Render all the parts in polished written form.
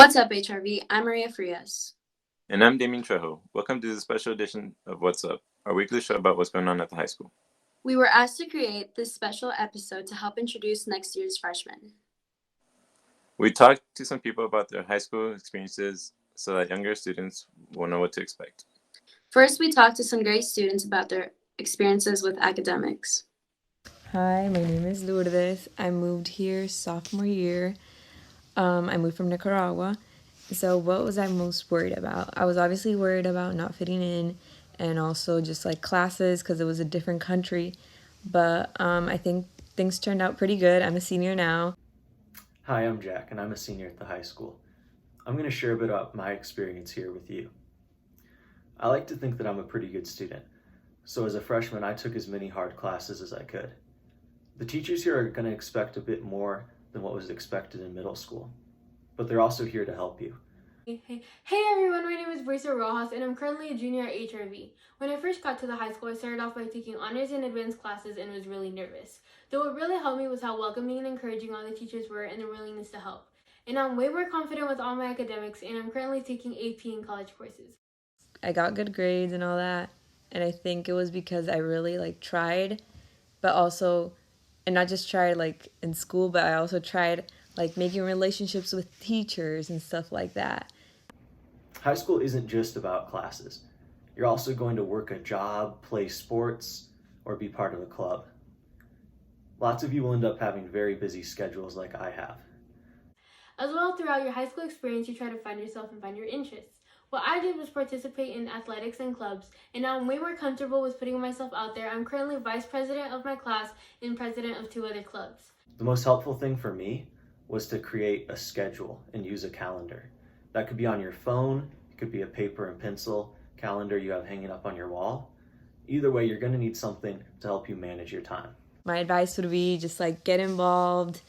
What's up, HRV? I'm Maria Frias. And I'm Damien Trejo. Welcome to the special edition of What's Up, our weekly show about what's going on at the high school. We were asked to create this special episode to help introduce next year's freshmen. We talked to some people about their high school experiences so that younger students will know what to expect. First, we talked to some great students about their experiences with academics. Hi, my name is Lourdes. I moved here sophomore year. I moved from Nicaragua. So what was I most worried about? I was obviously worried about not fitting in and also just like classes because it was a different country. But I think things turned out pretty good. I'm a senior now. Hi, I'm Jack, and I'm a senior at the high school. I'm going to share a bit about my experience here with you. I like to think that I'm a pretty good student, so as a freshman, I took as many hard classes as I could. The teachers here are going to expect a bit more than what was expected in middle school, but they're also here to help you. Hey everyone, my name is Brisa Rojas and I'm currently a junior at HRV. When I first got to the high school, I started off by taking honors and advanced classes and was really nervous. Though what really helped me was how welcoming and encouraging all the teachers were and their willingness to help. And I'm way more confident with all my academics and I'm currently taking AP and college courses. I got good grades and all that. And I think it was because I really tried, but also, and not just tried in school, but I also tried making relationships with teachers and stuff like that. High school isn't just about classes. You're also going to work a job, play sports, or be part of a club. Lots of you will end up having very busy schedules like I have. As well, throughout your high school experience, you try to find yourself and find your interests. What I did was participate in athletics and clubs, and now I'm way more comfortable with putting myself out there. I'm currently vice president of my class and president of 2 other clubs. The most helpful thing for me was to create a schedule and use a calendar. That could be on your phone, it could be a paper and pencil calendar you have hanging up on your wall. Either way, you're going to need something to help you manage your time. My advice would be just get involved,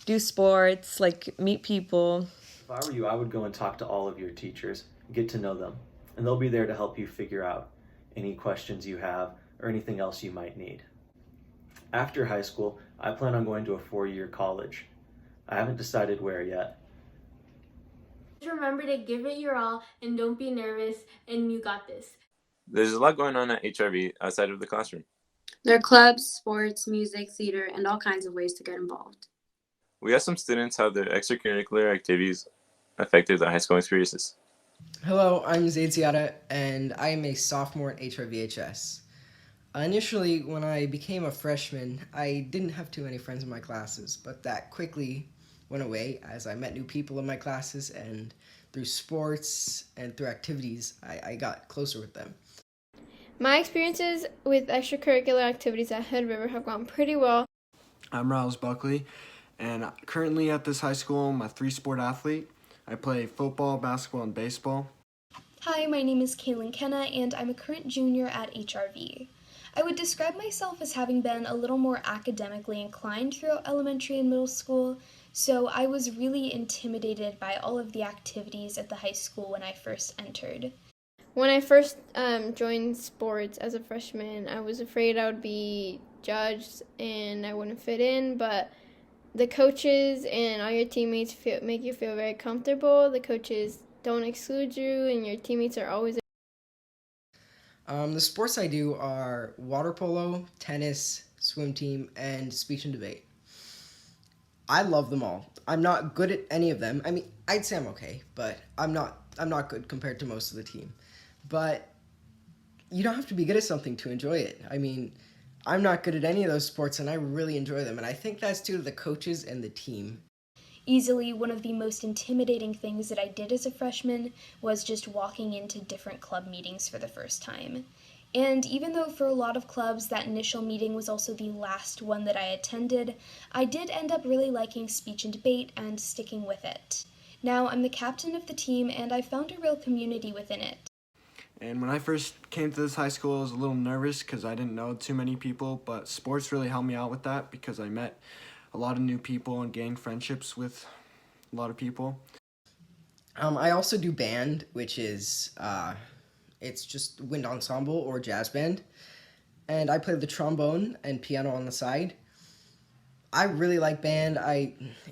do sports, meet people. If I were you, I would go and talk to all of your teachers, get to know them, and they'll be there to help you figure out any questions you have or anything else you might need. After high school, I plan on going to a 4-year college. I haven't decided where yet. Just remember to give it your all and don't be nervous, and you got this. There's a lot going on at HRV outside of the classroom. There are clubs, sports, music, theater, and all kinds of ways to get involved. We asked some students how their extracurricular activities affected their high school experiences. Hello, I'm Zaid Ziada, and I am a sophomore at HRVHS. Initially, when I became a freshman, I didn't have too many friends in my classes, but that quickly went away as I met new people in my classes, and through sports and through activities, I got closer with them. My experiences with extracurricular activities at Hood River have gone pretty well. I'm Riles Buckley, and currently at this high school, I'm a 3-sport athlete. I play football, basketball, and baseball. Hi, my name is Kaylin Kenna, and I'm a current junior at HRV. I would describe myself as having been a little more academically inclined throughout elementary and middle school, so I was really intimidated by all of the activities at the high school when I first entered. When I first joined sports as a freshman, I was afraid I would be judged and I wouldn't fit in, but the coaches and all your teammates make you feel very comfortable. The coaches don't exclude you, and your teammates are always. The sports I do are water polo, tennis, swim team, and speech and debate. I love them all. I'm not good at any of them. I mean, I'd say I'm okay, but I'm not good compared to most of the team. But you don't have to be good at something to enjoy it. I mean, I'm not good at any of those sports, and I really enjoy them, and I think that's due to the coaches and the team. Easily one of the most intimidating things that I did as a freshman was just walking into different club meetings for the first time. And even though for a lot of clubs that initial meeting was also the last one that I attended, I did end up really liking speech and debate and sticking with it. Now I'm the captain of the team, and I found a real community within it. And when I first came to this high school, I was a little nervous because I didn't know too many people, but sports really helped me out with that because I met a lot of new people and gained friendships with a lot of people. I also do band, which is, it's just wind ensemble or jazz band. And I play the trombone and piano on the side. I really like band.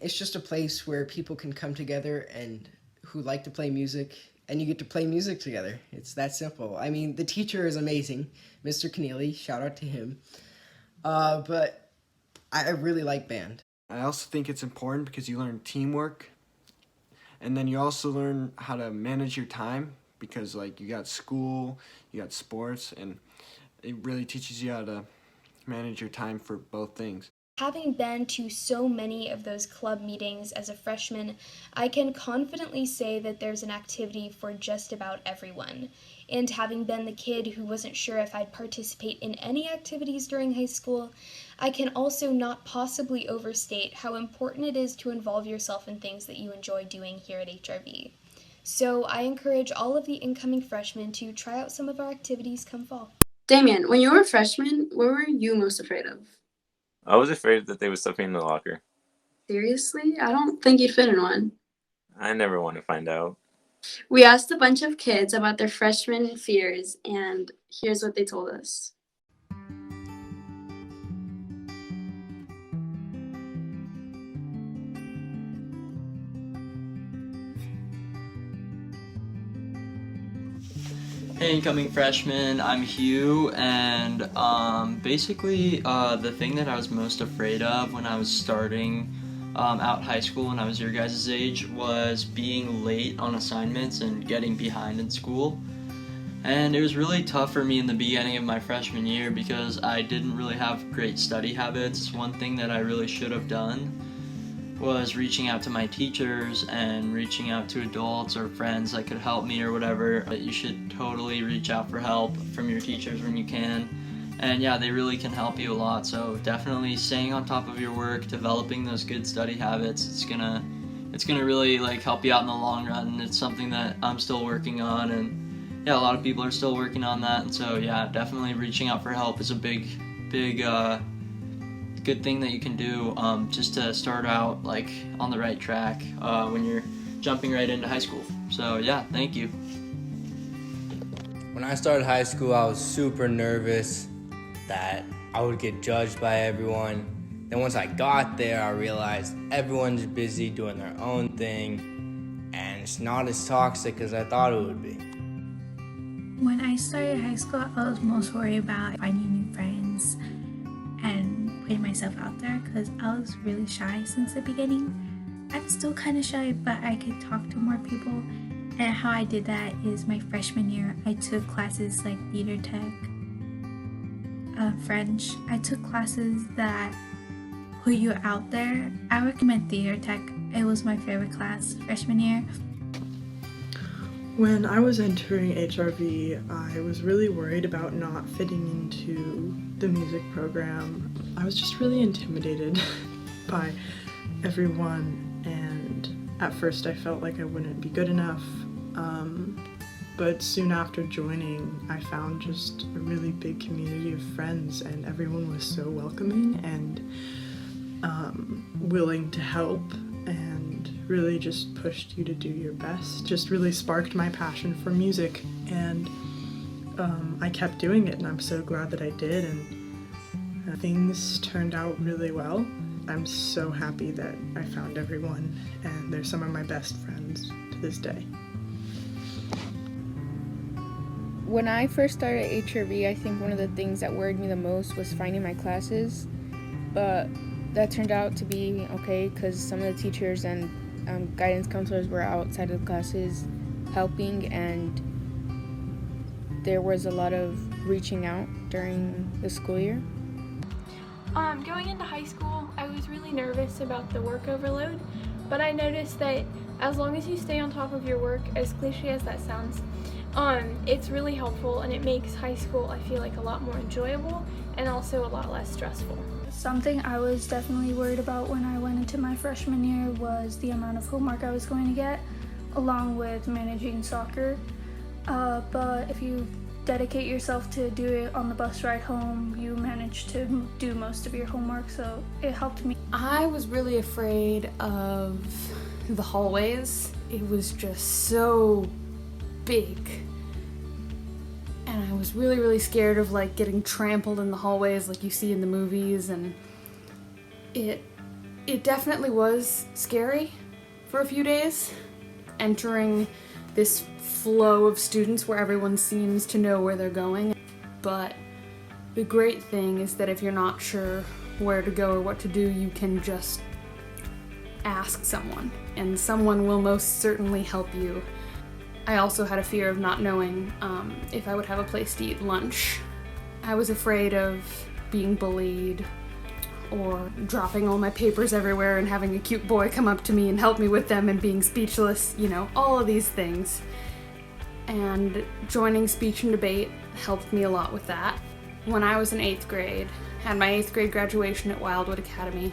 It's just a place where people can come together and who like to play music, and you get to play music together. It's that simple. I mean, the teacher is amazing, Mr. Keneally, shout out to him. But I really like band. I also think it's important because you learn teamwork, and then you also learn how to manage your time because like you got school, you got sports, and it really teaches you how to manage your time for both things. Having been to so many of those club meetings as a freshman, I can confidently say that there's an activity for just about everyone. And having been the kid who wasn't sure if I'd participate in any activities during high school, I can also not possibly overstate how important it is to involve yourself in things that you enjoy doing here at HRV. So I encourage all of the incoming freshmen to try out some of our activities come fall. Damien, when you were a freshman, what were you most afraid of? I was afraid that they would stuff me in the locker. Seriously? I don't think you'd fit in one. I never want to find out. We asked a bunch of kids about their freshman fears, and here's what they told us. Hey incoming freshmen, I'm Hugh, and basically the thing that I was most afraid of when I was starting out high school when I was your guys' age was being late on assignments and getting behind in school. And it was really tough for me in the beginning of my freshman year because I didn't really have great study habits. One thing that I really should have done was reaching out to my teachers and reaching out to adults or friends that could help me or whatever. But you should totally reach out for help from your teachers when you can. And yeah, they really can help you a lot. So definitely staying on top of your work, developing those good study habits, it's gonna really like help you out in the long run. And it's something that I'm still working on, and yeah, a lot of people are still working on that. And so yeah, definitely reaching out for help is a big good thing that you can do just to start out like on the right track when you're jumping right into high school. So yeah, thank you. When I started high school, I was super nervous that I would get judged by everyone. Then once I got there, I realized everyone's busy doing their own thing, and it's not as toxic as I thought it would be. When I started high school, I was most worried about finding new friends and putting myself out there because I was really shy since the beginning. I'm still kind of shy, but I could talk to more people. And how I did that is my freshman year, I took classes like theater tech, French. I took classes that put you out there. I recommend theater tech. It was my favorite class freshman year. When I was entering HRV, I was really worried about not fitting into the music program. I was just really intimidated by everyone, and at first I felt like I wouldn't be good enough. But soon after joining, I found just a really big community of friends, and everyone was so welcoming and willing to help, and really just pushed you to do your best. Just really sparked my passion for music, and I kept doing it, and I'm so glad that I did, and things turned out really well. I'm so happy that I found everyone, and they're some of my best friends to this day. When I first started HRV, I think one of the things that worried me the most was finding my classes, but that turned out to be okay because some of the teachers and guidance counselors were outside of the classes helping, and there was a lot of reaching out during the school year. Going into high school, I was really nervous about the work overload, but I noticed that as long as you stay on top of your work, as cliche as that sounds, it's really helpful, and it makes high school, I feel like, a lot more enjoyable and also a lot less stressful. Something I was definitely worried about when I went into my freshman year was the amount of homework I was going to get, along with managing soccer. But if you dedicate yourself to do it on the bus ride home, you manage to do most of your homework, so it helped me. I was really afraid of the hallways. It was just so big, and I was really scared of like getting trampled in the hallways like you see in the movies, and it definitely was scary for a few days, entering this flow of students where everyone seems to know where they're going. But the great thing is that if you're not sure where to go or what to do, you can just ask someone, and someone will most certainly help you. I also had a fear of not knowing if I would have a place to eat lunch. I was afraid of being bullied or dropping all my papers everywhere and having a cute boy come up to me and help me with them and being speechless, you know, all of these things. And joining speech and debate helped me a lot with that. When I was in 8th grade, had my 8th grade graduation at Wildwood Academy,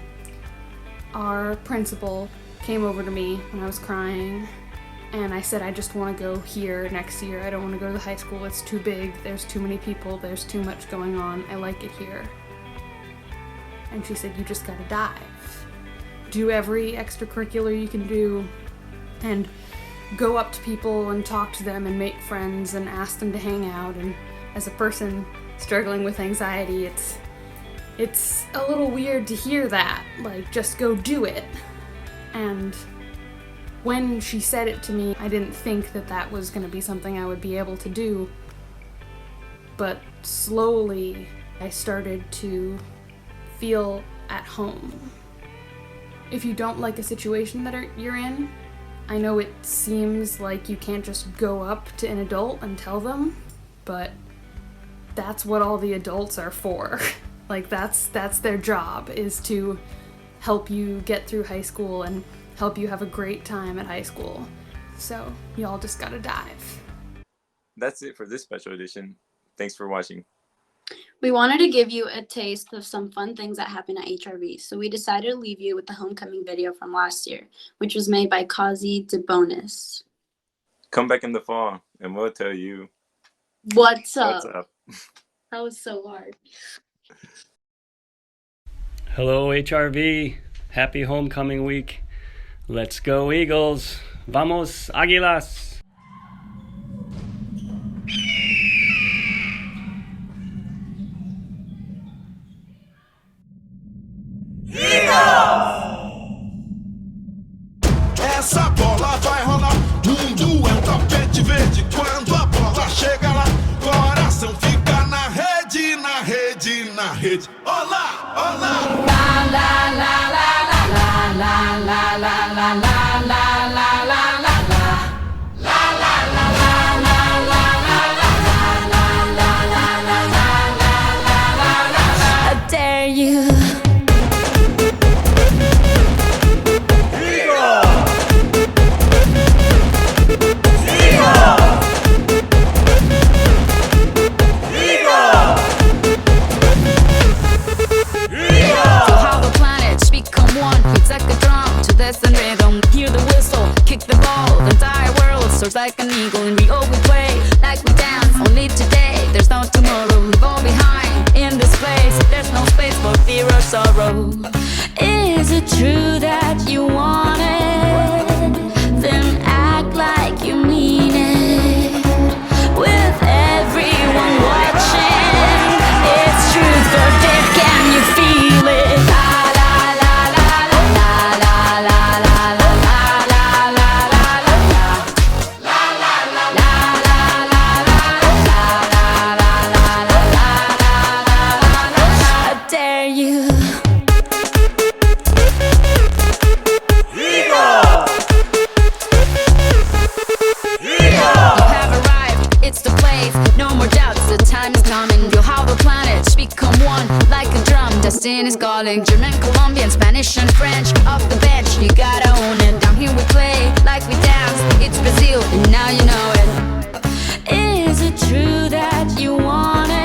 our principal came over to me when I was crying, and I said, I just want to go here next year. I don't want to go to the high school. It's too big. There's too many people. There's too much going on. I like it here. And she said, you just gotta dive. Do every extracurricular you can do, and go up to people and talk to them and make friends and ask them to hang out. And as a person struggling with anxiety, it's a little weird to hear that, like, just go do it. And when she said it to me, I didn't think that that was going to be something I would be able to do. But slowly, I started to feel at home. If you don't like a situation that you're in, I know it seems like you can't just go up to an adult and tell them, but that's what all the adults are for. Like, that's their job, is to help you get through high school and help you have a great time at high school. So y'all just gotta dive. That's it for this special edition. Thanks for watching. We wanted to give you a taste of some fun things that happened at HRV, so we decided to leave you with the homecoming video from last year, which was made by Kazi DeBonis. Come back in the fall, and we'll tell you What's up? What's up? That was so hard. Hello, HRV. Happy homecoming week. Let's go, Eagles. Vamos, Águilas. Essa bola vai rolar, mundo é um tapete verde. Quando a bola chega lá, coração fica na rede, na rede, na rede. Olá, olá. La la la la la la la la la la la la la la la. La la la la la la la la la la la la la la. I dare you. And rhythm, hear the whistle, kick the ball. The entire world soars like an eagle, and we all we play like we dance. Only today, there's no tomorrow. We fall behind in this place. There's no space for fear or sorrow. Is it true that you want it? Then act like you mean it. With everyone watching, it's truth or death. Can you feel it? Destiny is calling. German, Colombian, Spanish and French. Off the bench, you gotta own it. Down here we play like we dance. It's Brazil, and now you know it. Is it true that you want it?